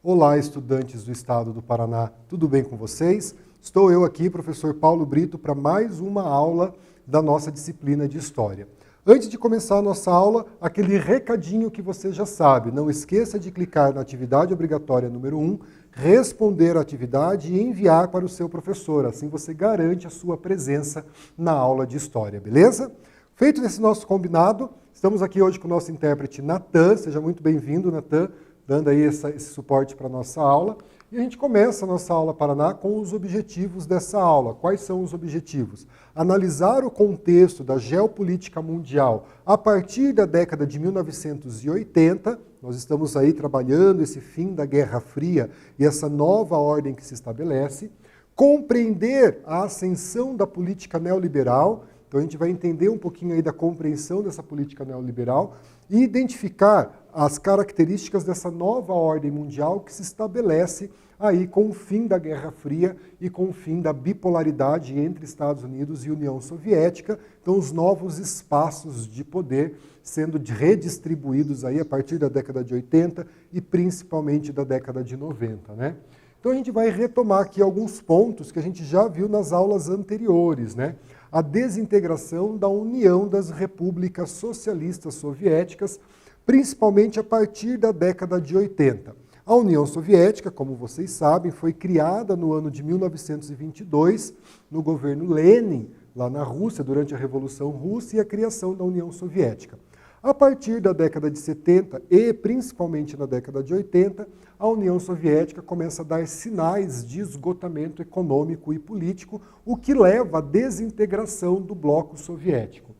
Olá, estudantes do Estado do Paraná, tudo bem com vocês? Estou eu aqui, professor Paulo Brito, para mais uma aula da nossa disciplina de História. Antes de começar a nossa aula, aquele recadinho que você já sabe, não esqueça de clicar na atividade obrigatória número 1, responder a atividade e enviar para o seu professor, assim você garante a sua presença na aula de História, beleza? Feito esse nosso combinado, estamos aqui hoje com o nosso intérprete Natan, seja muito bem-vindo, Natan, dando aí esse suporte para a nossa aula. E a gente começa a nossa aula Paraná com os objetivos dessa aula. Quais são os objetivos? Analisar o contexto da geopolítica mundial a partir da década de 1980. Nós estamos aí trabalhando esse fim da Guerra Fria e essa nova ordem que se estabelece. Compreender a ascensão da política neoliberal. Então a gente vai entender um pouquinho aí da compreensão dessa política neoliberal e identificar as características dessa nova ordem mundial que se estabelece aí com o fim da Guerra Fria e com o fim da bipolaridade entre Estados Unidos e União Soviética. Então os novos espaços de poder sendo redistribuídos aí a partir da década de 80 e principalmente da década de 90, né? Então a gente vai retomar aqui alguns pontos que a gente já viu nas aulas anteriores, né? A desintegração da União das Repúblicas Socialistas Soviéticas, principalmente a partir da década de 80. A União Soviética, como vocês sabem, foi criada no ano de 1922, no governo Lenin, lá na Rússia, durante a Revolução Russa e a criação da União Soviética. A partir da década de 70 e principalmente na década de 80, a União Soviética começa a dar sinais de esgotamento econômico e político, o que leva à desintegração do bloco soviético.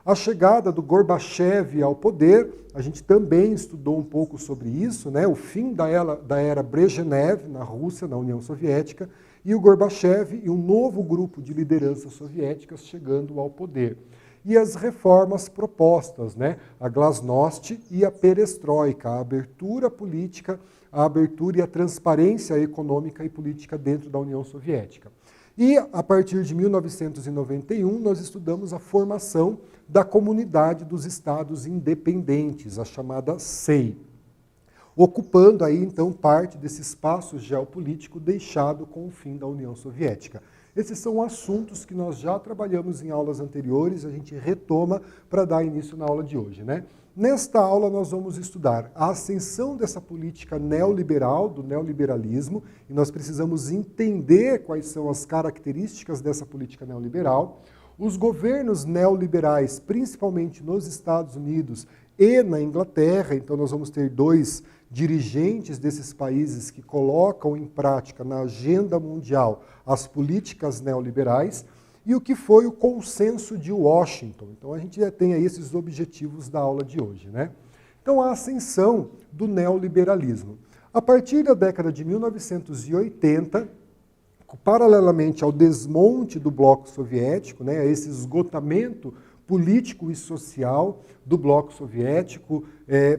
A chegada do Gorbachev ao poder, a gente também estudou um pouco sobre isso, né? O fim da era Brezhnev na Rússia, na União Soviética, e o Gorbachev e um novo grupo de lideranças soviéticas chegando ao poder. E as reformas propostas, né? A Glasnost e a Perestroika, a abertura política, a abertura e a transparência econômica e política dentro da União Soviética. E, a partir de 1991, nós estudamos a formação da Comunidade dos Estados Independentes, a chamada CEI, ocupando aí, então, parte desse espaço geopolítico deixado com o fim da União Soviética. Esses são assuntos que nós já trabalhamos em aulas anteriores, a gente retoma para dar início na aula de hoje, né? Nesta aula nós vamos estudar a ascensão dessa política neoliberal, do neoliberalismo, e nós precisamos entender quais são as características dessa política neoliberal. Os governos neoliberais, principalmente nos Estados Unidos e na Inglaterra, então nós vamos ter dois dirigentes desses países que colocam em prática na agenda mundial as políticas neoliberais, e o que foi o consenso de Washington. Então a gente já tem aí esses objetivos da aula de hoje, né? Então a ascensão do neoliberalismo. A partir da década de 1980, paralelamente ao desmonte do bloco soviético, né, a esse esgotamento político e social do bloco soviético,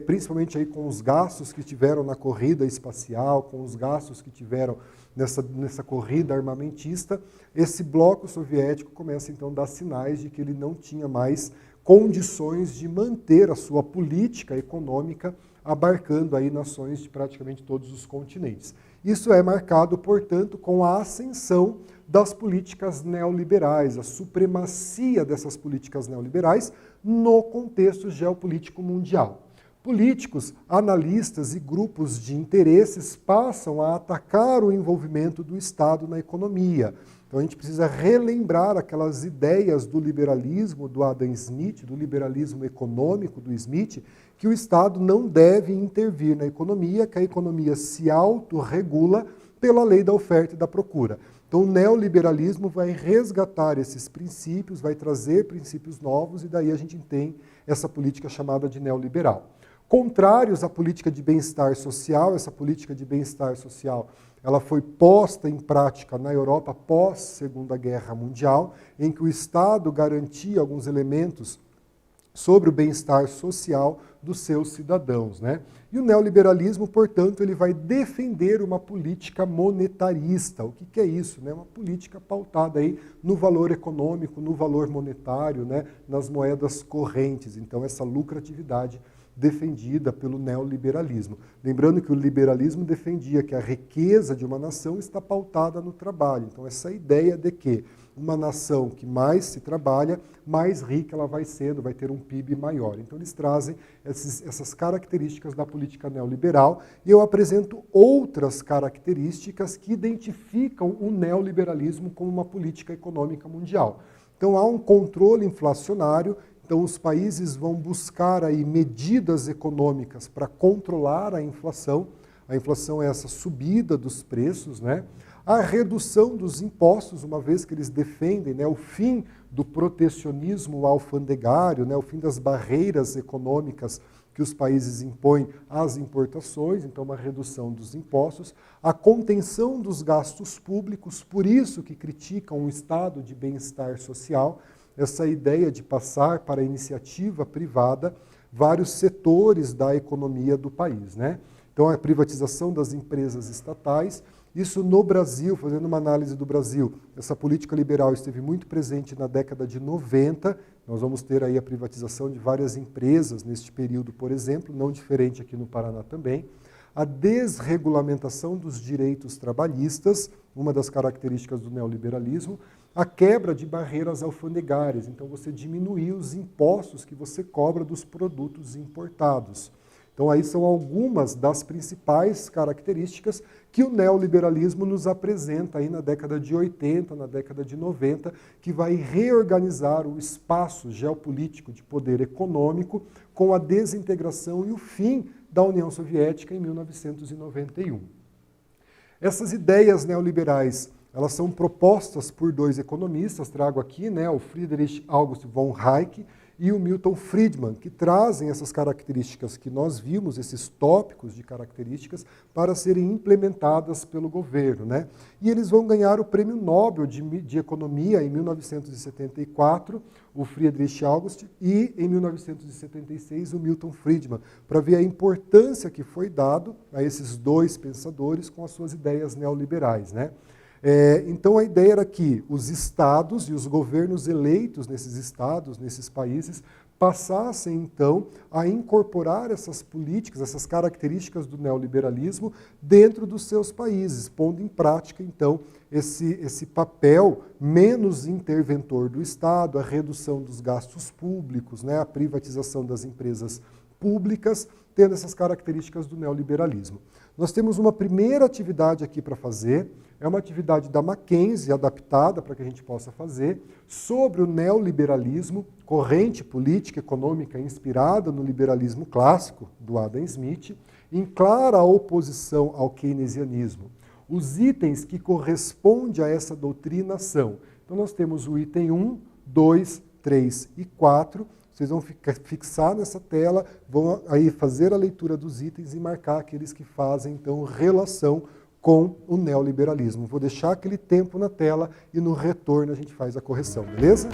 principalmente aí com os gastos que tiveram na corrida espacial, com os gastos que tiveram nessa corrida armamentista, esse bloco soviético começa então a dar sinais de que ele não tinha mais condições de manter a sua política econômica abarcando aí nações de praticamente todos os continentes. Isso é marcado, portanto, com a ascensão das políticas neoliberais, a supremacia dessas políticas neoliberais no contexto geopolítico mundial. Políticos, analistas e grupos de interesses passam a atacar o envolvimento do Estado na economia. Então a gente precisa relembrar aquelas ideias do liberalismo do Adam Smith, do liberalismo econômico do Smith, que o Estado não deve intervir na economia, que a economia se autorregula pela lei da oferta e da procura. Então o neoliberalismo vai resgatar esses princípios, vai trazer princípios novos e daí a gente tem essa política chamada de neoliberal. Contrários à política de bem-estar social, essa política de bem-estar social ela foi posta em prática na Europa pós Segunda Guerra Mundial, em que o Estado garantia alguns elementos sobre o bem-estar social dos seus cidadãos, né? E o neoliberalismo, portanto, ele vai defender uma política monetarista. O que é isso? Né? Uma política pautada aí no valor econômico, no valor monetário, né? Nas moedas correntes. Então, essa lucratividade defendida pelo neoliberalismo. Lembrando que o liberalismo defendia que a riqueza de uma nação está pautada no trabalho. Então, essa ideia de que uma nação que mais se trabalha, mais rica ela vai sendo, vai ter um PIB maior. Então, eles trazem essas características da política neoliberal e eu apresento outras características que identificam o neoliberalismo como uma política econômica mundial. Então, há um controle inflacionário. Então, os países vão buscar aí medidas econômicas para controlar a inflação. A inflação é essa subida dos preços, né? A redução dos impostos, uma vez que eles defendem, né, o fim do protecionismo alfandegário, né, o fim das barreiras econômicas que os países impõem às importações, então uma redução dos impostos, a contenção dos gastos públicos, por isso que criticam um estado de bem-estar social, essa ideia de passar para a iniciativa privada vários setores da economia do país, né? Então, a privatização das empresas estatais, isso no Brasil, fazendo uma análise do Brasil, essa política liberal esteve muito presente na década de 90, nós vamos ter aí a privatização de várias empresas neste período, por exemplo, não diferente aqui no Paraná também. A desregulamentação dos direitos trabalhistas, uma das características do neoliberalismo, a quebra de barreiras alfandegárias, então você diminuir os impostos que você cobra dos produtos importados. Então aí são algumas das principais características que o neoliberalismo nos apresenta aí na década de 80, na década de 90, que vai reorganizar o espaço geopolítico de poder econômico com a desintegração e o fim da União Soviética em 1991. Essas ideias neoliberais, elas são propostas por dois economistas, trago aqui, né, o Friedrich August von Hayek e o Milton Friedman, que trazem essas características que nós vimos, esses tópicos de características, para serem implementadas pelo governo, né? E eles vão ganhar o Prêmio Nobel de Economia em 1974, o Friedrich August, e em 1976 o Milton Friedman, para ver a importância que foi dado a esses dois pensadores com as suas ideias neoliberais, né? Então a ideia era que os estados e os governos eleitos nesses estados, nesses países, passassem então a incorporar essas políticas, essas características do neoliberalismo dentro dos seus países, pondo em prática então esse papel menos interventor do Estado, a redução dos gastos públicos, né, a privatização das empresas públicas, tendo essas características do neoliberalismo. Nós temos uma primeira atividade aqui para fazer, é uma atividade da Mackenzie, adaptada para que a gente possa fazer, sobre o neoliberalismo, corrente política e econômica inspirada no liberalismo clássico, do Adam Smith, em clara oposição ao keynesianismo. Os itens que correspondem a essa doutrina são, então nós temos o item 1, 2, 3 e 4, vocês vão fixar nessa tela, vão aí fazer a leitura dos itens e marcar aqueles que fazem, então, relação com o neoliberalismo. Vou deixar aquele tempo na tela e no retorno a gente faz a correção, beleza?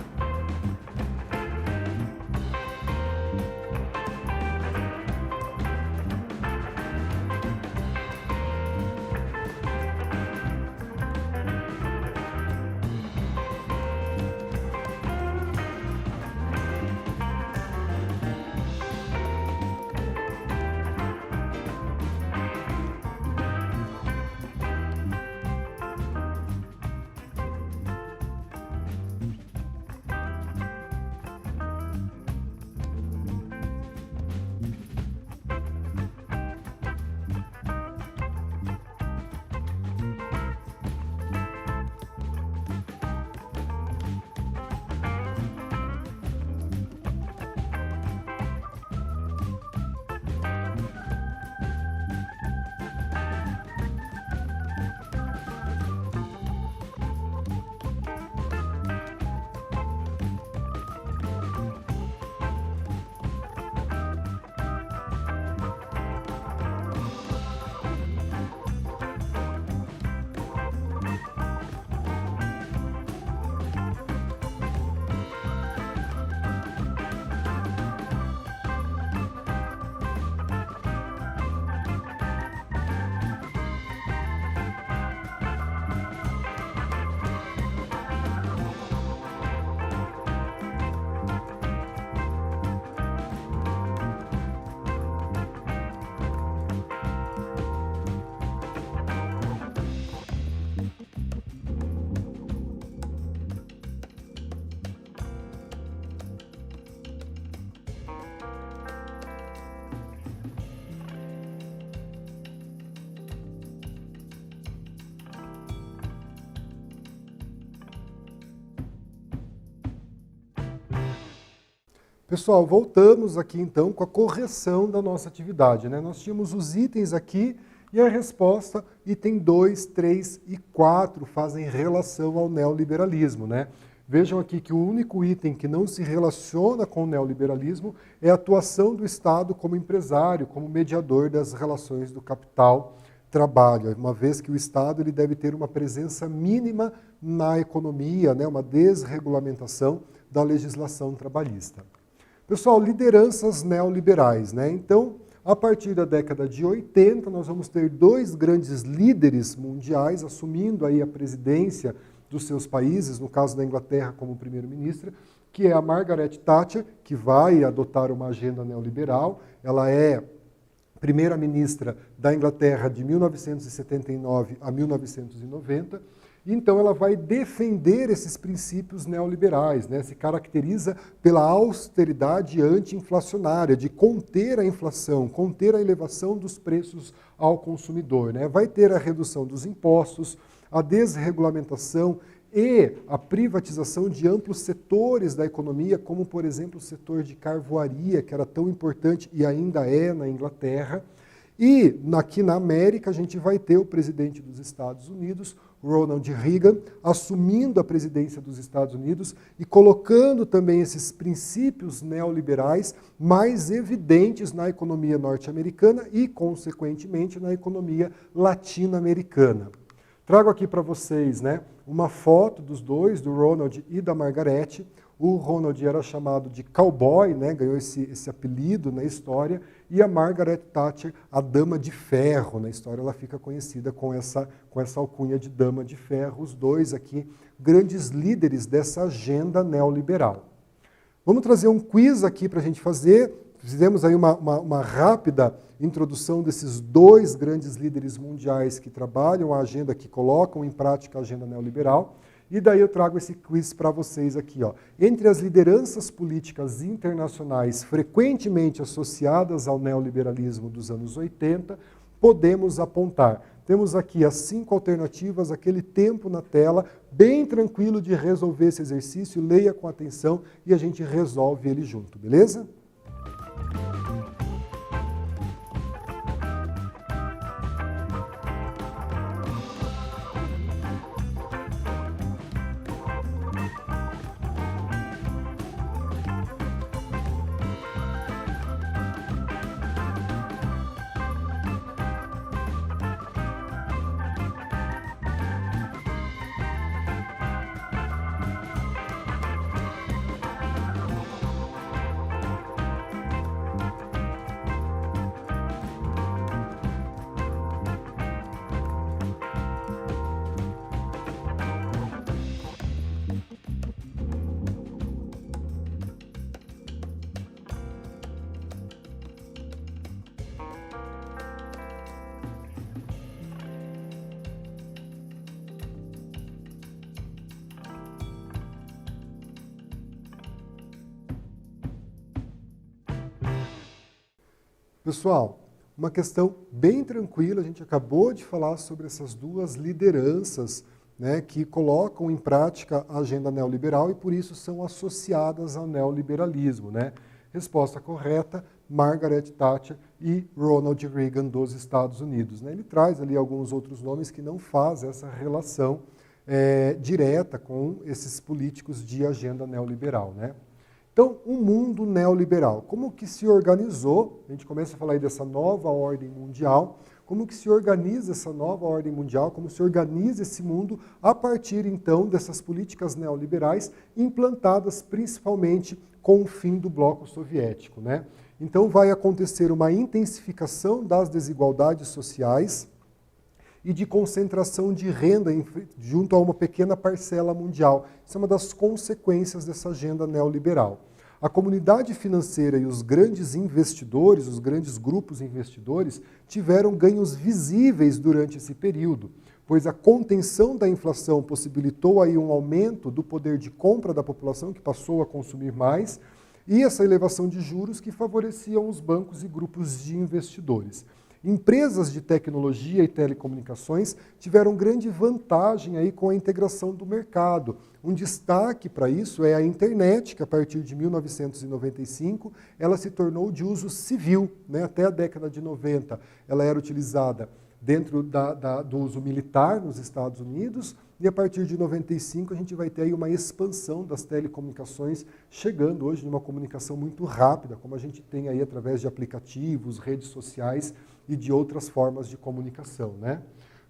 Pessoal, voltamos aqui então com a correção da nossa atividade, né? Nós tínhamos os itens aqui e a resposta, item 2, 3 e 4 fazem relação ao neoliberalismo, né? Vejam aqui que o único item que não se relaciona com o neoliberalismo é a atuação do Estado como empresário, como mediador das relações do capital-trabalho, uma vez que o Estado ele deve ter uma presença mínima na economia, né, uma desregulamentação da legislação trabalhista. Pessoal, lideranças neoliberais, né? Então, a partir da década de 80, nós vamos ter dois grandes líderes mundiais assumindo aí a presidência dos seus países, no caso da Inglaterra como primeira-ministra, que é a Margaret Thatcher, que vai adotar uma agenda neoliberal. Ela é primeira-ministra da Inglaterra de 1979 a 1990, então ela vai defender esses princípios neoliberais, né? Se caracteriza pela austeridade anti-inflacionária, de conter a inflação, conter a elevação dos preços ao consumidor, né? Vai ter a redução dos impostos, a desregulamentação e a privatização de amplos setores da economia, como, por exemplo, o setor de carvoaria, que era tão importante e ainda é na Inglaterra. E aqui na América a gente vai ter o presidente dos Estados Unidos, Ronald Reagan, assumindo a presidência dos Estados Unidos e colocando também esses princípios neoliberais mais evidentes na economia norte-americana e, consequentemente, na economia latino-americana. Trago aqui para vocês, né, uma foto dos dois, do Ronald e da Margaret. O Ronald era chamado de cowboy, né, ganhou esse apelido na história, e a Margaret Thatcher, a Dama de Ferro. Na história ela fica conhecida com essa alcunha de Dama de Ferro, os dois aqui, grandes líderes dessa agenda neoliberal. Vamos trazer um quiz aqui para a gente fazer. Fizemos aí uma rápida introdução desses dois grandes líderes mundiais que trabalham a agenda, que colocam em prática a agenda neoliberal. E daí eu trago esse quiz para vocês aqui, ó. Entre as lideranças políticas internacionais frequentemente associadas ao neoliberalismo dos anos 80, podemos apontar. Temos aqui as 5 alternativas, aquele tempo na tela, bem tranquilo de resolver esse exercício, leia com atenção e a gente resolve ele junto, beleza? Pessoal, uma questão bem tranquila, a gente acabou de falar sobre essas duas lideranças, né, que colocam em prática a agenda neoliberal e por isso são associadas ao neoliberalismo, né? Resposta correta, Margaret Thatcher e Ronald Reagan dos Estados Unidos, né? Ele traz ali alguns outros nomes que não fazem essa relação direta com esses políticos de agenda neoliberal, né? Então, o mundo neoliberal, como que se organizou? A gente começa a falar aí dessa nova ordem mundial, como que se organiza essa nova ordem mundial, como se organiza esse mundo a partir, então, dessas políticas neoliberais implantadas principalmente com o fim do bloco soviético, né? Então, vai acontecer uma intensificação das desigualdades sociais e de concentração de renda junto a uma pequena parcela mundial. Isso é uma das consequências dessa agenda neoliberal. A comunidade financeira e os grandes investidores, os grandes grupos investidores, tiveram ganhos visíveis durante esse período, pois a contenção da inflação possibilitou aí um aumento do poder de compra da população, que passou a consumir mais, e essa elevação de juros que favoreciam os bancos e grupos de investidores. Empresas de tecnologia e telecomunicações tiveram grande vantagem aí com a integração do mercado. Um destaque para isso é a internet, que a partir de 1995 ela se tornou de uso civil, né? Até a década de 90 ela era utilizada dentro do uso militar nos Estados Unidos, e a partir de 95 a gente vai ter aí uma expansão das telecomunicações, chegando hoje numa comunicação muito rápida, como a gente tem aí através de aplicativos, redes sociais e de outras formas de comunicação, né?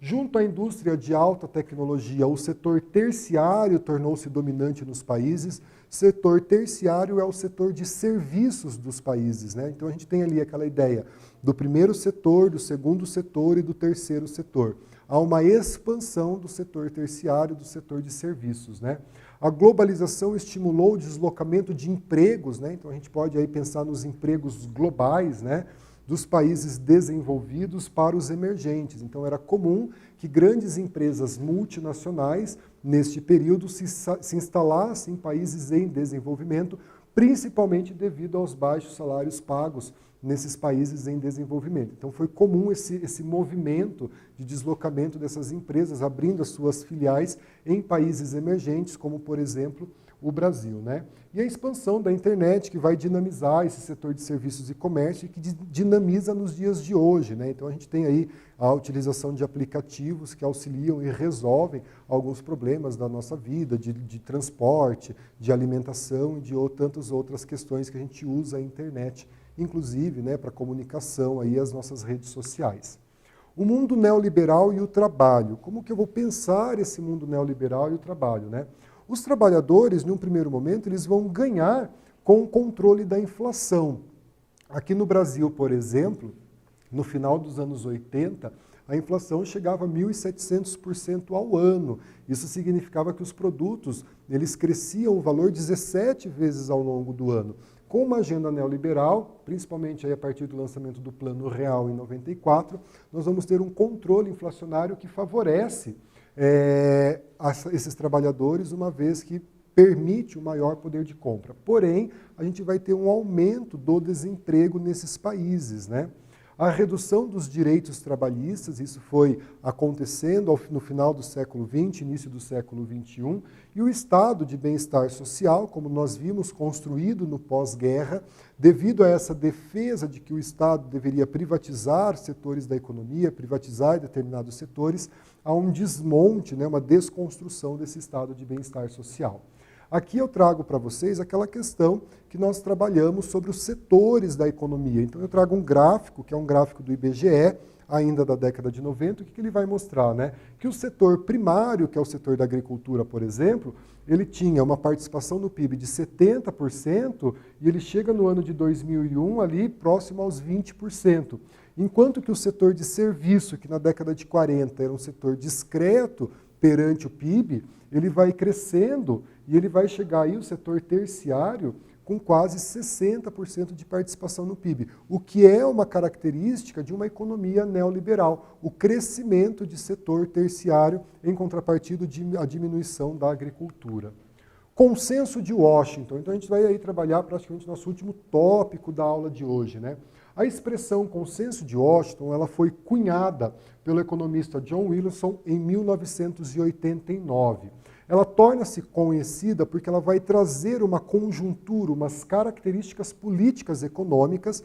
Junto à indústria de alta tecnologia, o setor terciário tornou-se dominante nos países. Setor terciário é o setor de serviços dos países, né? Então a gente tem ali aquela ideia do primeiro setor, do segundo setor e do terceiro setor. Há uma expansão do setor terciário, do setor de serviços, né? A globalização estimulou o deslocamento de empregos, né? Então a gente pode aí pensar nos empregos globais, né? Dos países desenvolvidos para os emergentes. Então era comum que grandes empresas multinacionais, neste período, se instalassem em países em desenvolvimento, principalmente devido aos baixos salários pagos nesses países em desenvolvimento. Então foi comum esse movimento de deslocamento dessas empresas, abrindo as suas filiais em países emergentes, como por exemplo o Brasil, né? E a expansão da internet, que vai dinamizar esse setor de serviços e comércio e que dinamiza nos dias de hoje, né? Então a gente tem aí a utilização de aplicativos que auxiliam e resolvem alguns problemas da nossa vida, de transporte, de alimentação e de tantas outras questões que a gente usa a internet, inclusive, né, para comunicação, aí, as nossas redes sociais. O mundo neoliberal e o trabalho. Como que eu vou pensar esse mundo neoliberal e o trabalho, né? Os trabalhadores, num primeiro momento, eles vão ganhar com o controle da inflação. Aqui no Brasil, por exemplo, no final dos anos 80, a inflação chegava a 1.700% ao ano. Isso significava que os produtos eles cresciam o valor 17 vezes ao longo do ano. Com uma agenda neoliberal, principalmente aí a partir do lançamento do Plano Real em 94, nós vamos ter um controle inflacionário que favorece esses trabalhadores, uma vez que permite o maior poder de compra. Porém, a gente vai ter um aumento do desemprego nesses países, né? A redução dos direitos trabalhistas, isso foi acontecendo no final do século XX, início do século XXI, e o estado de bem-estar social, como nós vimos construído no pós-guerra, devido a essa defesa de que o Estado deveria privatizar setores da economia, privatizar determinados setores, há um desmonte, né, uma desconstrução desse estado de bem-estar social. Aqui eu trago para vocês aquela questão que nós trabalhamos sobre os setores da economia. Então eu trago um gráfico, que é um gráfico do IBGE, ainda da década de 90, o que ele vai mostrar, né? Que o setor primário, que é o setor da agricultura, por exemplo, ele tinha uma participação no PIB de 70% e ele chega no ano de 2001 ali próximo aos 20%. Enquanto que o setor de serviço, que na década de 40 era um setor discreto perante o PIB, ele vai crescendo e ele vai chegar aí, o setor terciário, com quase 60% de participação no PIB, o que é uma característica de uma economia neoliberal, o crescimento de setor terciário em contrapartida à diminuição da agricultura. Consenso de Washington. Então a gente vai aí trabalhar praticamente nosso último tópico da aula de hoje, né? A expressão consenso de Washington, ela foi cunhada pelo economista John Wilson em 1989. Ela torna-se conhecida porque ela vai trazer uma conjuntura, umas características políticas econômicas,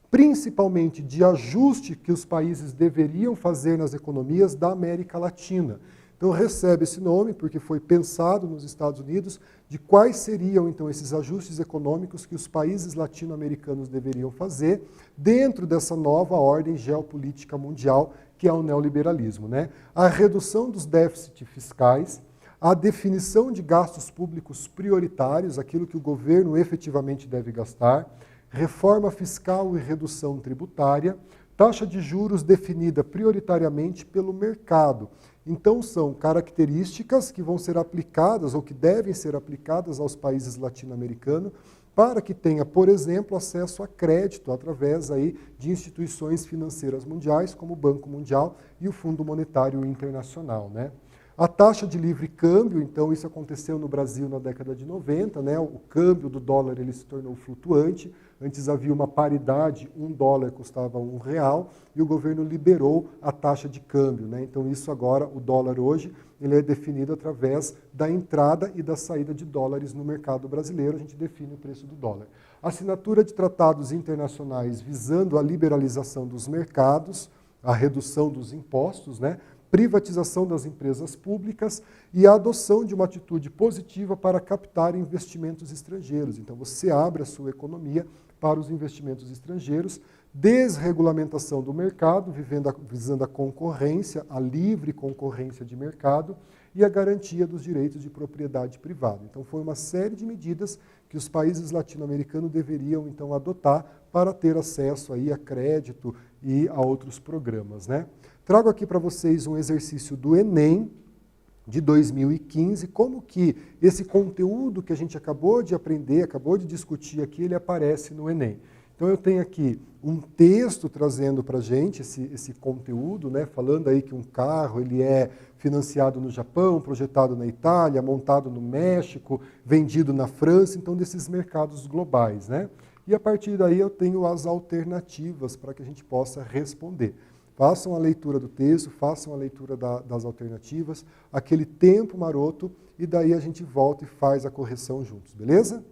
principalmente de ajuste que os países deveriam fazer nas economias da América Latina. Então recebe esse nome porque foi pensado nos Estados Unidos de quais seriam então esses ajustes econômicos que os países latino-americanos deveriam fazer dentro dessa nova ordem geopolítica mundial que é o neoliberalismo, né? A redução dos déficits fiscais, a definição de gastos públicos prioritários, aquilo que o governo efetivamente deve gastar, reforma fiscal e redução tributária, taxa de juros definida prioritariamente pelo mercado. Então, são características que vão ser aplicadas ou que devem ser aplicadas aos países latino-americanos para que tenha, por exemplo, acesso a crédito através aí de instituições financeiras mundiais, como o Banco Mundial e o Fundo Monetário Internacional, né? A taxa de livre câmbio, então isso aconteceu no Brasil na década de 90, né? O câmbio do dólar ele se tornou flutuante, antes havia uma paridade, $1 custava R$1, e o governo liberou a taxa de câmbio, né? Então isso agora, o dólar hoje, ele é definido através da entrada e da saída de dólares no mercado brasileiro, a gente define o preço do dólar. Assinatura de tratados internacionais visando a liberalização dos mercados, a redução dos impostos, né? Privatização das empresas públicas e a adoção de uma atitude positiva para captar investimentos estrangeiros. Então, você abre a sua economia para os investimentos estrangeiros, desregulamentação do mercado, visando a concorrência, a livre concorrência de mercado e a garantia dos direitos de propriedade privada. Então, foi uma série de medidas que os países latino-americanos deveriam, então, adotar para ter acesso aí a crédito e a outros programas, né? Trago aqui para vocês um exercício do Enem de 2015, como que esse conteúdo que a gente acabou de aprender, acabou de discutir aqui, ele aparece no Enem. Então eu tenho aqui um texto trazendo para a gente esse conteúdo, né, falando aí que um carro ele é financiado no Japão, projetado na Itália, montado no México, vendido na França, então desses mercados globais, né? E a partir daí eu tenho as alternativas para que a gente possa responder. Façam a leitura do texto, façam a leitura das alternativas, aquele tempo maroto, e daí a gente volta e faz a correção juntos, beleza?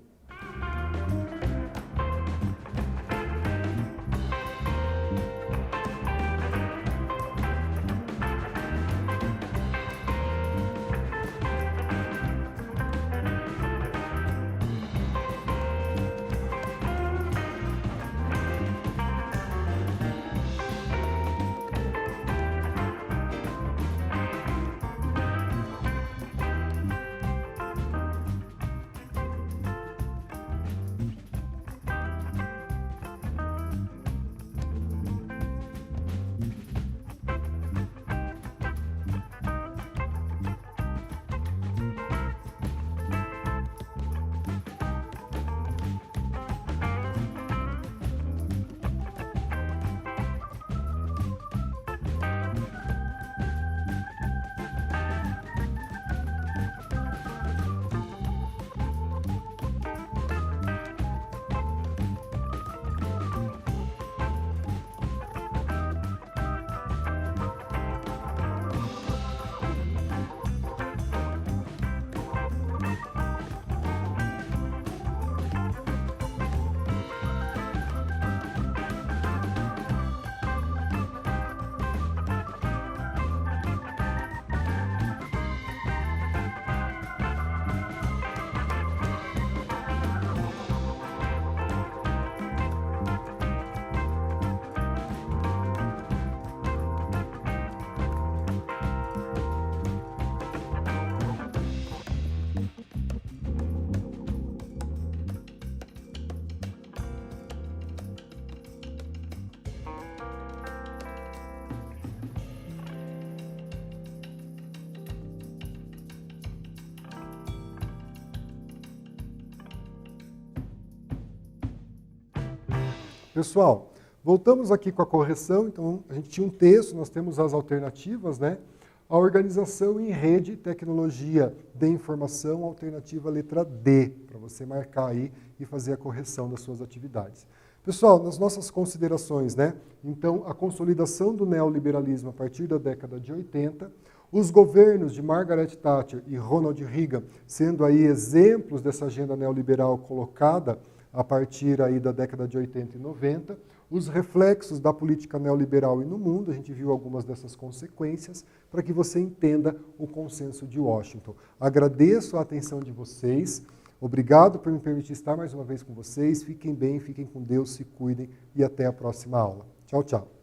Pessoal, voltamos aqui com a correção, então a gente tinha um texto, nós temos as alternativas, né? A organização em rede, tecnologia de informação, alternativa letra D, para você marcar aí e fazer a correção das suas atividades. Pessoal, nas nossas considerações, né? Então, a consolidação do neoliberalismo a partir da década de 80, os governos de Margaret Thatcher e Ronald Reagan sendo aí exemplos dessa agenda neoliberal colocada a partir aí da década de 80 e 90, os reflexos da política neoliberal e no mundo, a gente viu algumas dessas consequências, para que você entenda o consenso de Washington. Agradeço a atenção de vocês, obrigado por me permitir estar mais uma vez com vocês, fiquem bem, fiquem com Deus, se cuidem e até a próxima aula. Tchau, tchau.